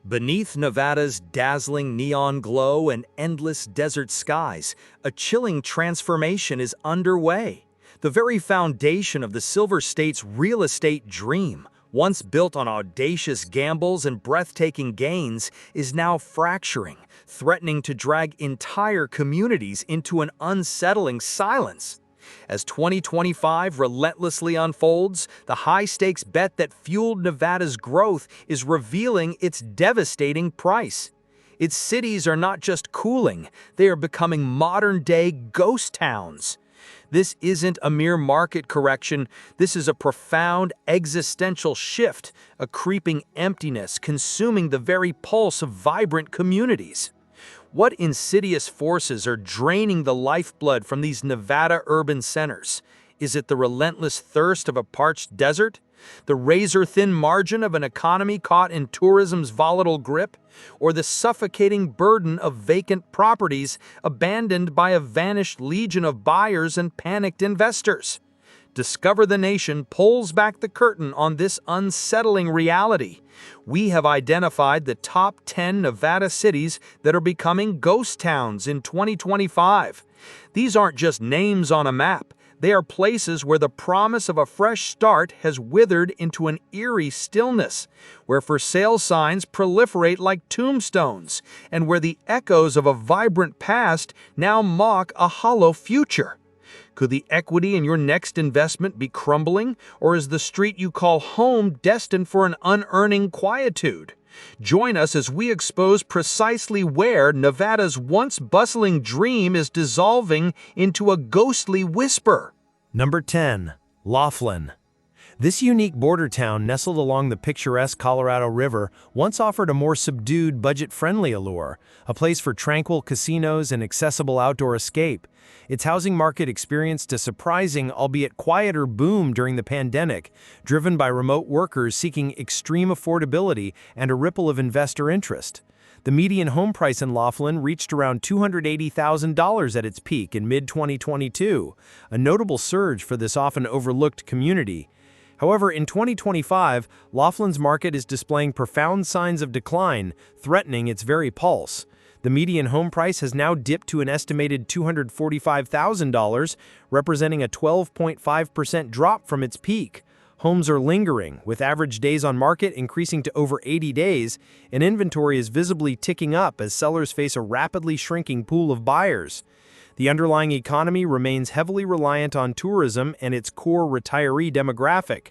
Beneath Nevada's dazzling neon glow and endless desert skies, a chilling transformation is underway. The very foundation of the Silver State's real estate dream, once built on audacious gambles and breathtaking gains, is now fracturing, threatening to drag entire communities into an unsettling silence. As 2025 relentlessly unfolds, the high-stakes bet that fueled Nevada's growth is revealing its devastating price. Its cities are not just cooling, they are becoming modern-day ghost towns. This isn't a mere market correction, this is a profound existential shift, a creeping emptiness consuming the very pulse of vibrant communities. What insidious forces are draining the lifeblood from these Nevada urban centers? Is it the relentless thirst of a parched desert? The razor-thin margin of an economy caught in tourism's volatile grip? Or the suffocating burden of vacant properties abandoned by a vanished legion of buyers and panicked investors? Discover the Nation pulls back the curtain on this unsettling reality. We have identified the top 10 Nevada cities that are becoming ghost towns in 2025. These aren't just names on a map. They are places where the promise of a fresh start has withered into an eerie stillness, where for sale signs proliferate like tombstones, and where the echoes of a vibrant past now mock a hollow future. Could the equity in your next investment be crumbling, or is the street you call home destined for an unearning quietude? Join us as we expose precisely where Nevada's once bustling dream is dissolving into a ghostly whisper. Number 10. Laughlin. This unique border town nestled along the picturesque Colorado River once offered a more subdued, budget-friendly allure, a place for tranquil casinos and accessible outdoor escape. Its housing market experienced a surprising, albeit quieter, boom during the pandemic, driven by remote workers seeking extreme affordability and a ripple of investor interest. The median home price in Laughlin reached around $280,000 at its peak in mid-2022, a notable surge for this often overlooked community. However, in 2025, Laughlin's market is displaying profound signs of decline, threatening its very pulse. The median home price has now dipped to an estimated $245,000, representing a 12.5% drop from its peak. Homes are lingering, with average days on market increasing to over 80 days, and inventory is visibly ticking up as sellers face a rapidly shrinking pool of buyers. The underlying economy remains heavily reliant on tourism and its core retiree demographic.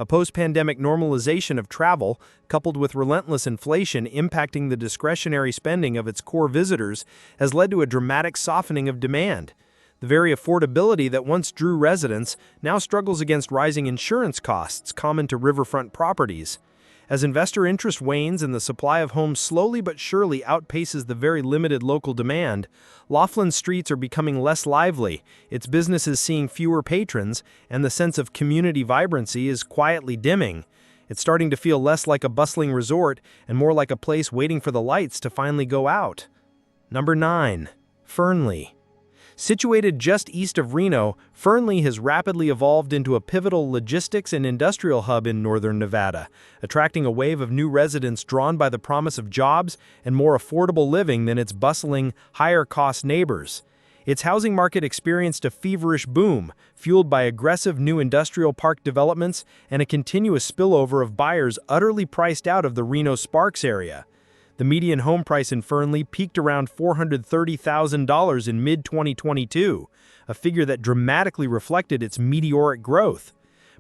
A post-pandemic normalization of travel, coupled with relentless inflation impacting the discretionary spending of its core visitors, has led to a dramatic softening of demand. The very affordability that once drew residents now struggles against rising insurance costs common to riverfront properties. As investor interest wanes and the supply of homes slowly but surely outpaces the very limited local demand, Laughlin's streets are becoming less lively, its businesses seeing fewer patrons, and the sense of community vibrancy is quietly dimming. It's starting to feel less like a bustling resort and more like a place waiting for the lights to finally go out. Number 9. Fernley. Situated just east of Reno, Fernley has rapidly evolved into a pivotal logistics and industrial hub in northern Nevada, attracting a wave of new residents drawn by the promise of jobs and more affordable living than its bustling, higher-cost neighbors. Its housing market experienced a feverish boom, fueled by aggressive new industrial park developments and a continuous spillover of buyers utterly priced out of the Reno Sparks area. The median home price in Fernley peaked around $430,000 in mid-2022, a figure that dramatically reflected its meteoric growth.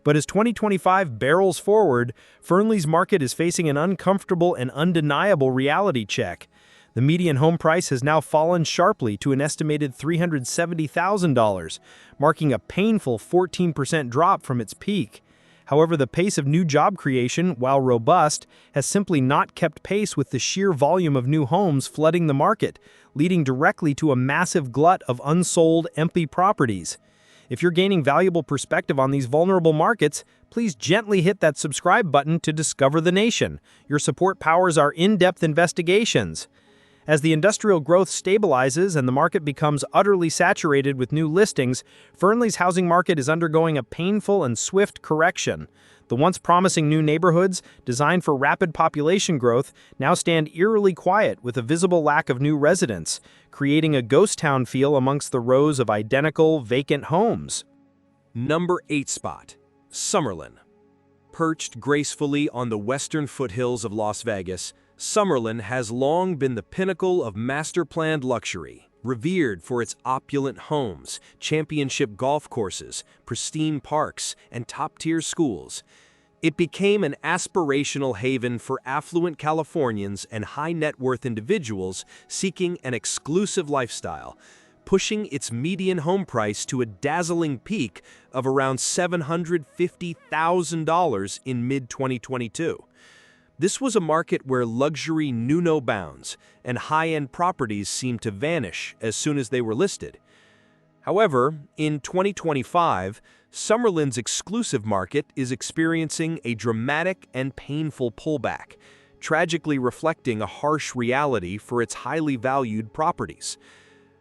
But as 2025 barrels forward, Fernley's market is facing an uncomfortable and undeniable reality check. The median home price has now fallen sharply to an estimated $370,000, marking a painful 14% drop from its peak. However, the pace of new job creation, while robust, has simply not kept pace with the sheer volume of new homes flooding the market, leading directly to a massive glut of unsold, empty properties. If you're gaining valuable perspective on these vulnerable markets, please gently hit that subscribe button to discover the nation. Your support powers our in-depth investigations. As the industrial growth stabilizes and the market becomes utterly saturated with new listings, Fernley's housing market is undergoing a painful and swift correction. The once promising new neighborhoods, designed for rapid population growth, now stand eerily quiet with a visible lack of new residents, creating a ghost town feel amongst the rows of identical, vacant homes. Number 8 spot, Summerland. Perched gracefully on the western foothills of Las Vegas, Summerland has long been the pinnacle of master-planned luxury, revered for its opulent homes, championship golf courses, pristine parks, and top-tier schools. It became an aspirational haven for affluent Californians and high-net-worth individuals seeking an exclusive lifestyle, pushing its median home price to a dazzling peak of around $750,000 in mid-2022. This was a market where luxury knew no bounds, and high-end properties seemed to vanish as soon as they were listed. However, in 2025, Summerland's exclusive market is experiencing a dramatic and painful pullback, tragically reflecting a harsh reality for its highly valued properties.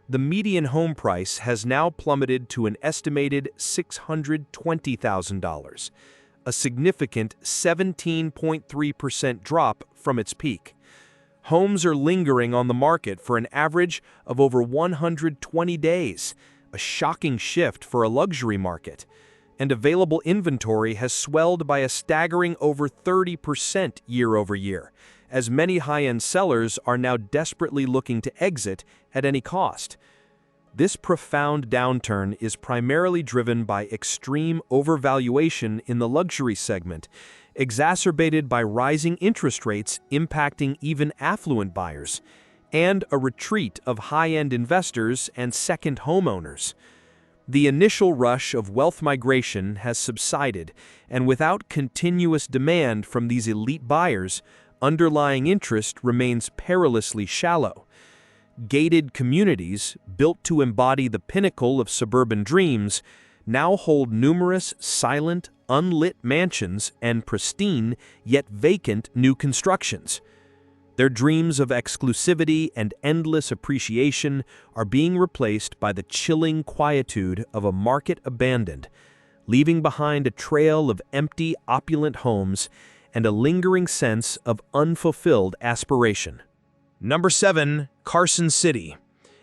The median home price has now plummeted to an estimated $620,000. A significant 17.3% drop from its peak. Homes are lingering on the market for an average of over 120 days, a shocking shift for a luxury market, and available inventory has swelled by a staggering over 30% year over year, as many high-end sellers are now desperately looking to exit at any cost. This profound downturn is primarily driven by extreme overvaluation in the luxury segment, exacerbated by rising interest rates impacting even affluent buyers, and a retreat of high-end investors and second homeowners. The initial rush of wealth migration has subsided, and without continuous demand from these elite buyers, underlying interest remains perilously shallow. Gated communities, built to embody the pinnacle of suburban dreams, now hold numerous silent, unlit mansions and pristine, yet vacant new constructions. Their dreams of exclusivity and endless appreciation are being replaced by the chilling quietude of a market abandoned, leaving behind a trail of empty, opulent homes and a lingering sense of unfulfilled aspiration. Number 7, Carson City.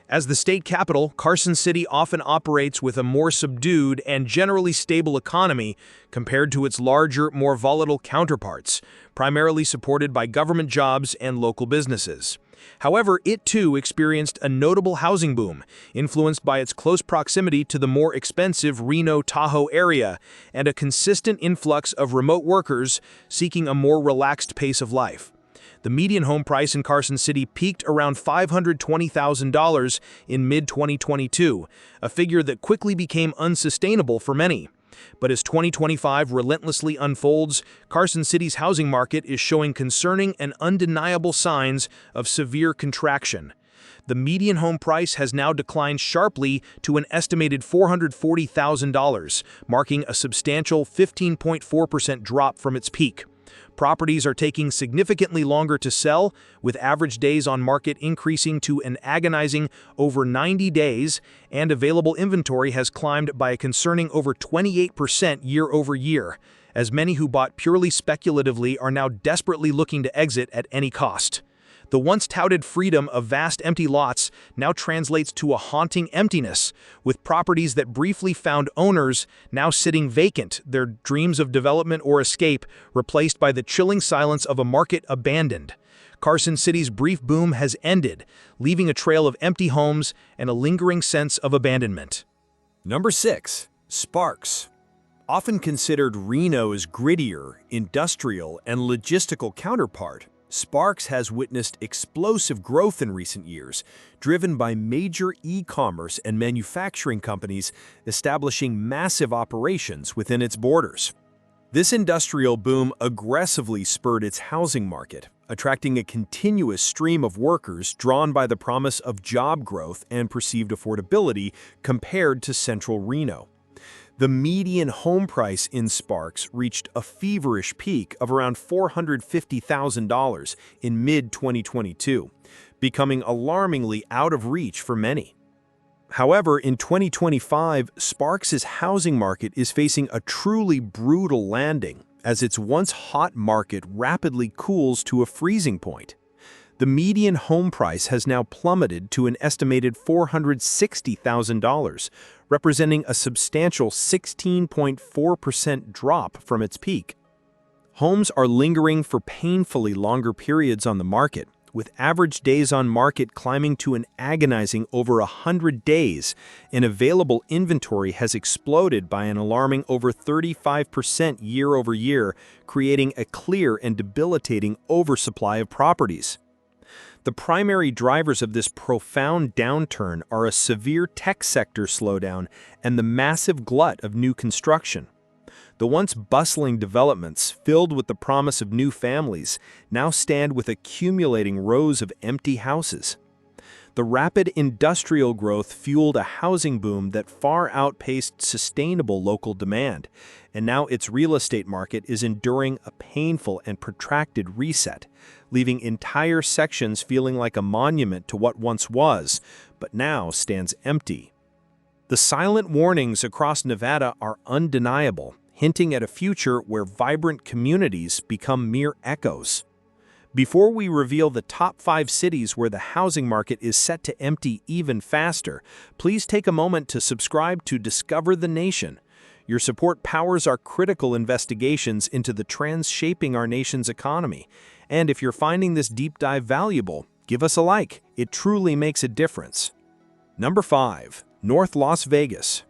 As the state capital, Carson City often operates with a more subdued and generally stable economy compared to its larger, more volatile counterparts, primarily supported by government jobs and local businesses. However, it too experienced a notable housing boom, influenced by its close proximity to the more expensive Reno-Tahoe area and a consistent influx of remote workers seeking a more relaxed pace of life. The median home price in Carson City peaked around $520,000 in mid-2022, a figure that quickly became unsustainable for many. But as 2025 relentlessly unfolds, Carson City's housing market is showing concerning and undeniable signs of severe contraction. The median home price has now declined sharply to an estimated $440,000, marking a substantial 15.4% drop from its peak. Properties are taking significantly longer to sell, with average days on market increasing to an agonizing over 90 days, and available inventory has climbed by a concerning over 28% year over year, as many who bought purely speculatively are now desperately looking to exit at any cost. The once touted freedom of vast empty lots now translates to a haunting emptiness, with properties that briefly found owners now sitting vacant, their dreams of development or escape replaced by the chilling silence of a market abandoned. Carson City's brief boom has ended, leaving a trail of empty homes and a lingering sense of abandonment. Number 6, Sparks. Often considered Reno's grittier, industrial, and logistical counterpart, Sparks has witnessed explosive growth in recent years, driven by major e-commerce and manufacturing companies establishing massive operations within its borders. This industrial boom aggressively spurred its housing market, attracting a continuous stream of workers drawn by the promise of job growth and perceived affordability compared to central Reno. The median home price in Sparks reached a feverish peak of around $450,000 in mid-2022, becoming alarmingly out of reach for many. However, in 2025, Sparks' housing market is facing a truly brutal landing as its once hot market rapidly cools to a freezing point. The median home price has now plummeted to an estimated $460,000, representing a substantial 16.4% drop from its peak. Homes are lingering for painfully longer periods on the market, with average days on market climbing to an agonizing over 100 days, and available inventory has exploded by an alarming over 35% year over year, creating a clear and debilitating oversupply of properties. The primary drivers of this profound downturn are a severe tech sector slowdown and the massive glut of new construction. The once bustling developments, filled with the promise of new families, now stand with accumulating rows of empty houses. The rapid industrial growth fueled a housing boom that far outpaced sustainable local demand, and now its real estate market is enduring a painful and protracted reset, leaving entire sections feeling like a monument to what once was, but now stands empty. The silent warnings across Nevada are undeniable, hinting at a future where vibrant communities become mere echoes. Before we reveal the top 5 cities where the housing market is set to empty even faster, please take a moment to subscribe to Discover the Nation. Your support powers our critical investigations into the trends shaping our nation's economy. And if you're finding this deep dive valuable, give us a like. It truly makes a difference. Number 5. North Las Vegas.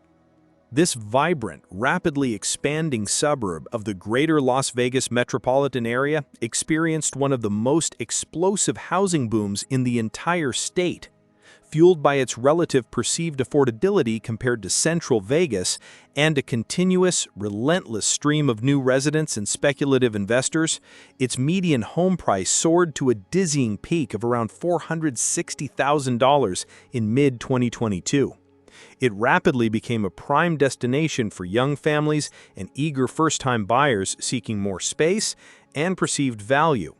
This vibrant, rapidly expanding suburb of the greater Las Vegas metropolitan area experienced one of the most explosive housing booms in the entire state. Fueled by its relative perceived affordability compared to central Vegas and a continuous, relentless stream of new residents and speculative investors, its median home price soared to a dizzying peak of around $460,000 in mid-2022. It rapidly became a prime destination for young families and eager first-time buyers seeking more space and perceived value.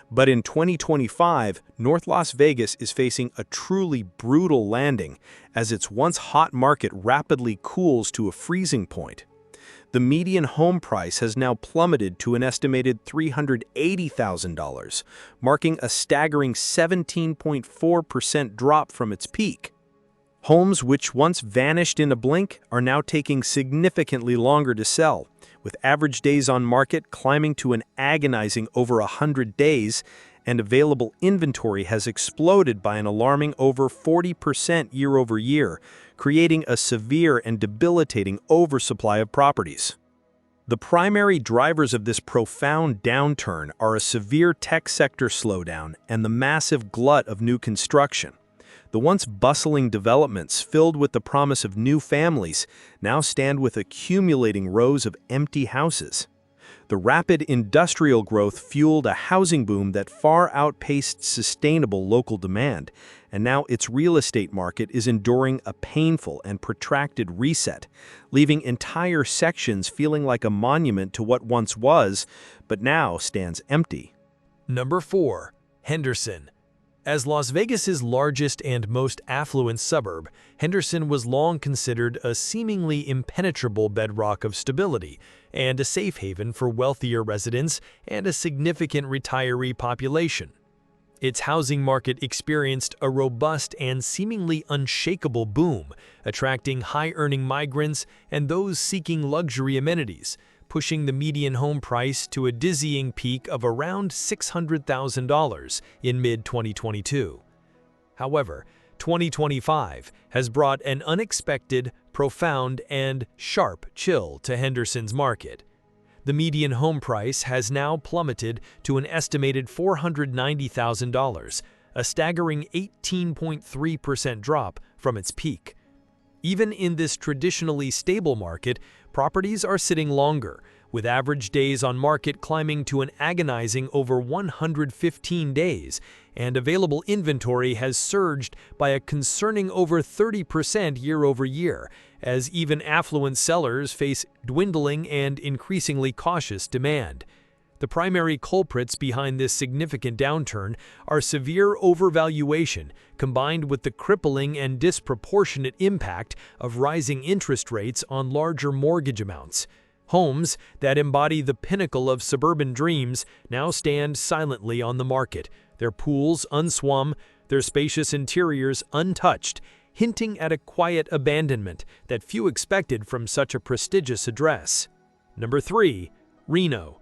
But in 2025, North Las Vegas is facing a truly brutal landing as its once hot market rapidly cools to a freezing point. The median home price has now plummeted to an estimated $380,000, marking a staggering 17.4% drop from its peak. Homes which once vanished in a blink are now taking significantly longer to sell, with average days on market climbing to an agonizing over 100 days, and available inventory has exploded by an alarming over 40% year over year, creating a severe and debilitating oversupply of properties. The primary drivers of this profound downturn are a severe tech sector slowdown and the massive glut of new construction. The once bustling developments filled with the promise of new families now stand with accumulating rows of empty houses. The rapid industrial growth fueled a housing boom that far outpaced sustainable local demand, and now its real estate market is enduring a painful and protracted reset, leaving entire sections feeling like a monument to what once was, but now stands empty. Number 4. Henderson. As Las Vegas's largest and most affluent suburb, Henderson was long considered a seemingly impenetrable bedrock of stability and a safe haven for wealthier residents and a significant retiree population. Its housing market experienced a robust and seemingly unshakable boom, attracting high-earning migrants and those seeking luxury amenities, pushing the median home price to a dizzying peak of around $600,000 in mid-2022. However, 2025 has brought an unexpected, profound, and sharp chill to Henderson's market. The median home price has now plummeted to an estimated $490,000, a staggering 18.3% drop from its peak. Even in this traditionally stable market, properties are sitting longer, with average days on market climbing to an agonizing over 115 days, and available inventory has surged by a concerning over 30% year over year, as even affluent sellers face dwindling and increasingly cautious demand. The primary culprits behind this significant downturn are severe overvaluation combined with the crippling and disproportionate impact of rising interest rates on larger mortgage amounts. Homes that embody the pinnacle of suburban dreams now stand silently on the market, their pools unswum, their spacious interiors untouched, hinting at a quiet abandonment that few expected from such a prestigious address. Number 3. Reno.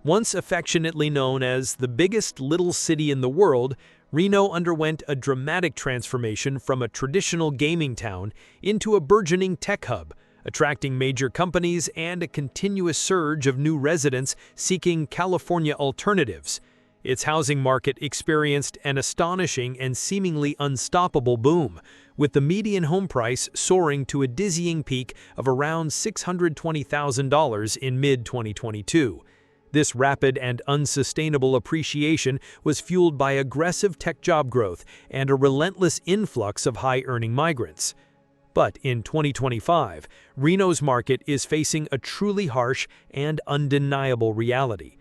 Once affectionately known as the biggest little city in the world, Reno underwent a dramatic transformation from a traditional gaming town into a burgeoning tech hub, attracting major companies and a continuous surge of new residents seeking California alternatives. Its housing market experienced an astonishing and seemingly unstoppable boom, with the median home price soaring to a dizzying peak of around $620,000 in mid-2022. This rapid and unsustainable appreciation was fueled by aggressive tech job growth and a relentless influx of high-earning migrants. But in 2025, Reno's market is facing a truly harsh and undeniable reality.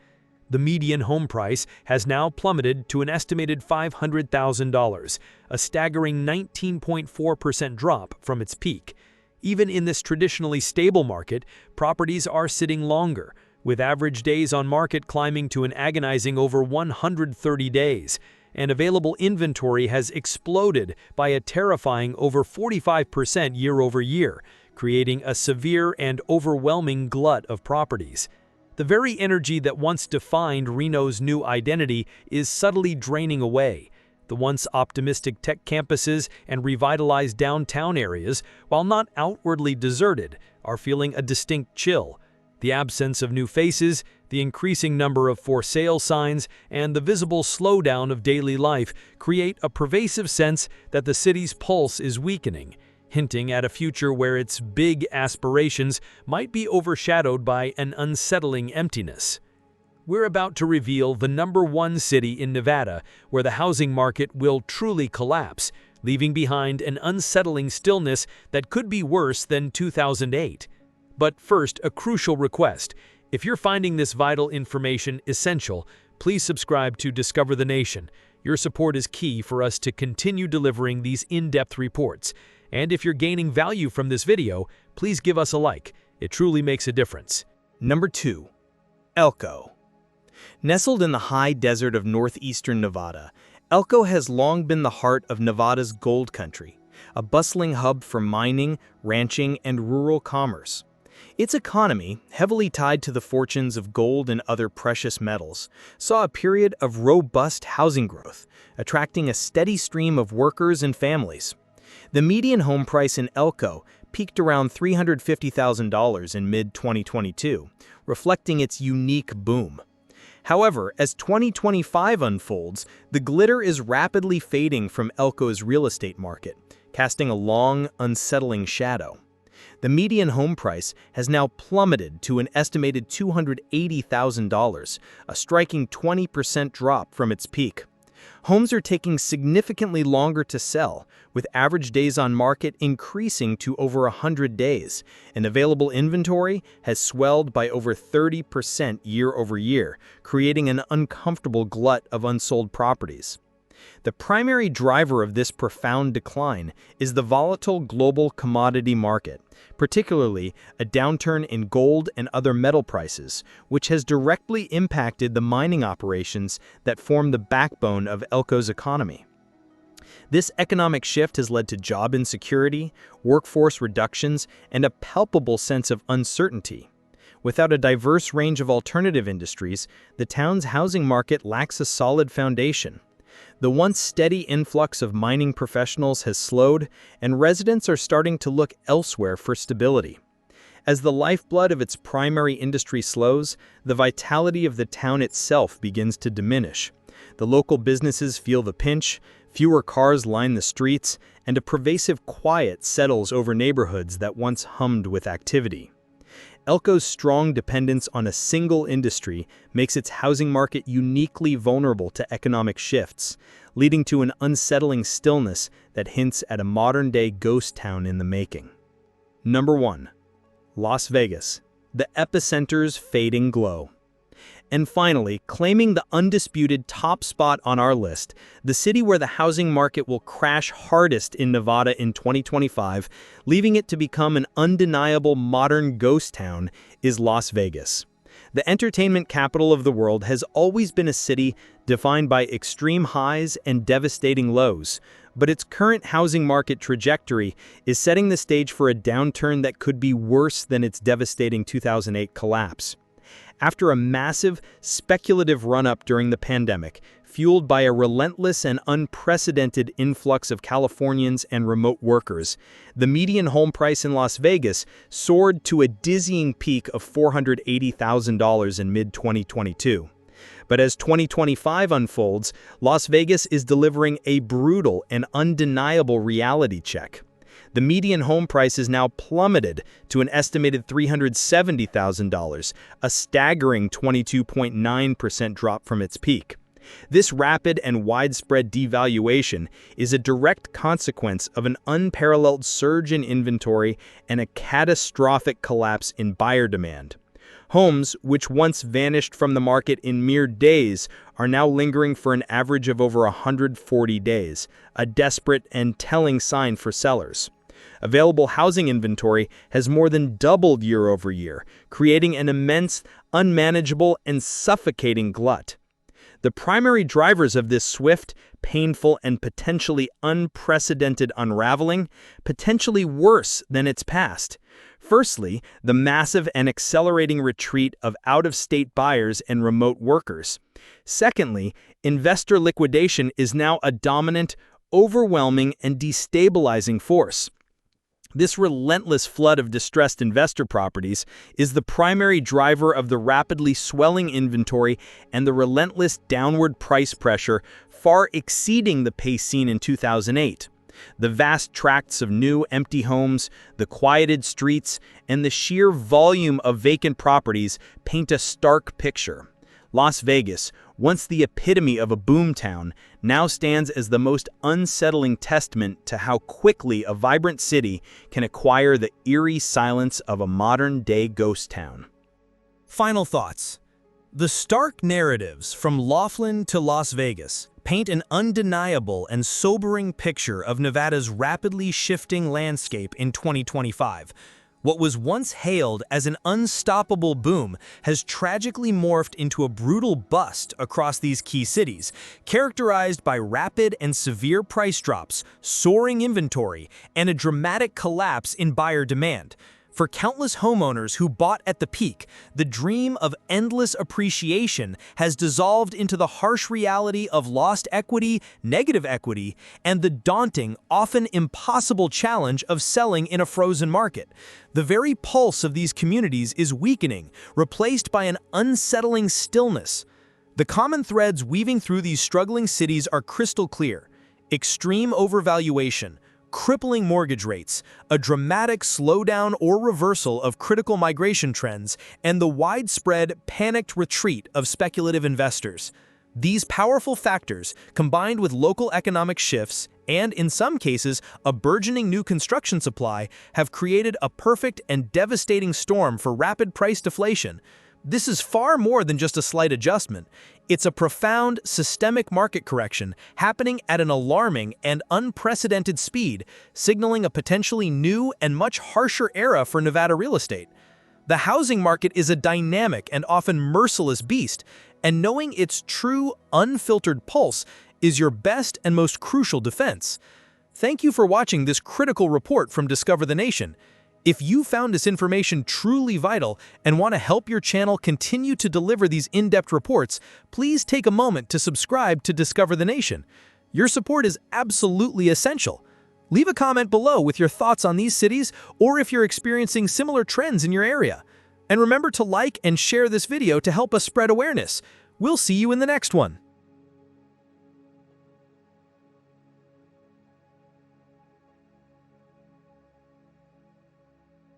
The median home price has now plummeted to an estimated $500,000, a staggering 19.4% drop from its peak. Even in this traditionally stable market, properties are sitting longer, with average days on market climbing to an agonizing over 130 days, and available inventory has exploded by a terrifying over 45% year-over-year, creating a severe and overwhelming glut of properties. The very energy that once defined Reno's new identity is subtly draining away. The once optimistic tech campuses and revitalized downtown areas, while not outwardly deserted, are feeling a distinct chill. The absence of new faces, the increasing number of for sale signs, and the visible slowdown of daily life create a pervasive sense that the city's pulse is weakening, hinting at a future where its big aspirations might be overshadowed by an unsettling emptiness. We're about to reveal the #1 city in Nevada where the housing market will truly collapse, leaving behind an unsettling stillness that could be worse than 2008. But first, a crucial request. If you're finding this vital information essential, please subscribe to Discover the Nation. Your support is key for us to continue delivering these in-depth reports. And if you're gaining value from this video, please give us a like. It truly makes a difference. Number 2. Elko. Nestled in the high desert of northeastern Nevada, Elko has long been the heart of Nevada's gold country, a bustling hub for mining, ranching, and rural commerce. Its economy, heavily tied to the fortunes of gold and other precious metals, saw a period of robust housing growth, attracting a steady stream of workers and families. The median home price in Elko peaked around $350,000 in mid-2022, reflecting its unique boom. However, as 2025 unfolds, the glitter is rapidly fading from Elko's real estate market, casting a long, unsettling shadow. The median home price has now plummeted to an estimated $280,000, a striking 20% drop from its peak. Homes are taking significantly longer to sell, with average days on market increasing to over 100 days, and available inventory has swelled by over 30% year-over-year, creating an uncomfortable glut of unsold properties. The primary driver of this profound decline is the volatile global commodity market, particularly a downturn in gold and other metal prices, which has directly impacted the mining operations that form the backbone of Elko's economy. This economic shift has led to job insecurity, workforce reductions, and a palpable sense of uncertainty. Without a diverse range of alternative industries, the town's housing market lacks a solid foundation. The once steady influx of mining professionals has slowed, and residents are starting to look elsewhere for stability. As the lifeblood of its primary industry slows, the vitality of the town itself begins to diminish. The local businesses feel the pinch, fewer cars line the streets, and a pervasive quiet settles over neighborhoods that once hummed with activity. Elko's strong dependence on a single industry makes its housing market uniquely vulnerable to economic shifts, leading to an unsettling stillness that hints at a modern-day ghost town in the making. Number 1. Las Vegas, the epicenter's fading glow. And finally, claiming the undisputed top spot on our list, the city where the housing market will crash hardest in Nevada in 2025, leaving it to become an undeniable modern ghost town, is Las Vegas. The entertainment capital of the world has always been a city defined by extreme highs and devastating lows, but its current housing market trajectory is setting the stage for a downturn that could be worse than its devastating 2008 collapse. After a massive, speculative run-up during the pandemic, fueled by a relentless and unprecedented influx of Californians and remote workers, the median home price in Las Vegas soared to a dizzying peak of $480,000 in mid-2022. But as 2025 unfolds, Las Vegas is delivering a brutal and undeniable reality check. The median home price is now plummeted to an estimated $370,000, a staggering 22.9% drop from its peak. This rapid and widespread devaluation is a direct consequence of an unparalleled surge in inventory and a catastrophic collapse in buyer demand. Homes, which once vanished from the market in mere days, are now lingering for an average of over 140 days, a desperate and telling sign for sellers. Available housing inventory has more than doubled year over year, creating an immense, unmanageable, and suffocating glut. The primary drivers of this swift, painful, and potentially unprecedented unraveling, potentially worse than its past. Firstly, the massive and accelerating retreat of out-of-state buyers and remote workers. Secondly, investor liquidation is now a dominant, overwhelming, and destabilizing force. This relentless flood of distressed investor properties is the primary driver of the rapidly swelling inventory and the relentless downward price pressure far exceeding the pace seen in 2008. The vast tracts of new, empty homes, the quieted streets, and the sheer volume of vacant properties paint a stark picture. Las Vegas, once the epitome of a boomtown, now stands as the most unsettling testament to how quickly a vibrant city can acquire the eerie silence of a modern-day ghost town. Final thoughts. The stark narratives from Laughlin to Las Vegas paint an undeniable and sobering picture of Nevada's rapidly shifting landscape in 2025. What was once hailed as an unstoppable boom has tragically morphed into a brutal bust across these key cities, characterized by rapid and severe price drops, soaring inventory, and a dramatic collapse in buyer demand. For countless homeowners who bought at the peak, the dream of endless appreciation has dissolved into the harsh reality of lost equity, negative equity, and the daunting, often impossible challenge of selling in a frozen market. The very pulse of these communities is weakening, replaced by an unsettling stillness. The common threads weaving through these struggling cities are crystal clear: extreme overvaluation, crippling mortgage rates, a dramatic slowdown or reversal of critical migration trends, and the widespread, panicked retreat of speculative investors. These powerful factors, combined with local economic shifts and, in some cases, a burgeoning new construction supply, have created a perfect and devastating storm for rapid price deflation. This is far more than just a slight adjustment. It's a profound, systemic market correction happening at an alarming and unprecedented speed, signaling a potentially new and much harsher era for Nevada real estate. The housing market is a dynamic and often merciless beast, and knowing its true, unfiltered pulse is your best and most crucial defense. Thank you for watching this critical report from Discover the Nation. If you found this information truly vital and want to help your channel continue to deliver these in-depth reports, please take a moment to subscribe to Discover the Nation. Your support is absolutely essential. Leave a comment below with your thoughts on these cities or if you're experiencing similar trends in your area. And remember to like and share this video to help us spread awareness. We'll see you in the next one.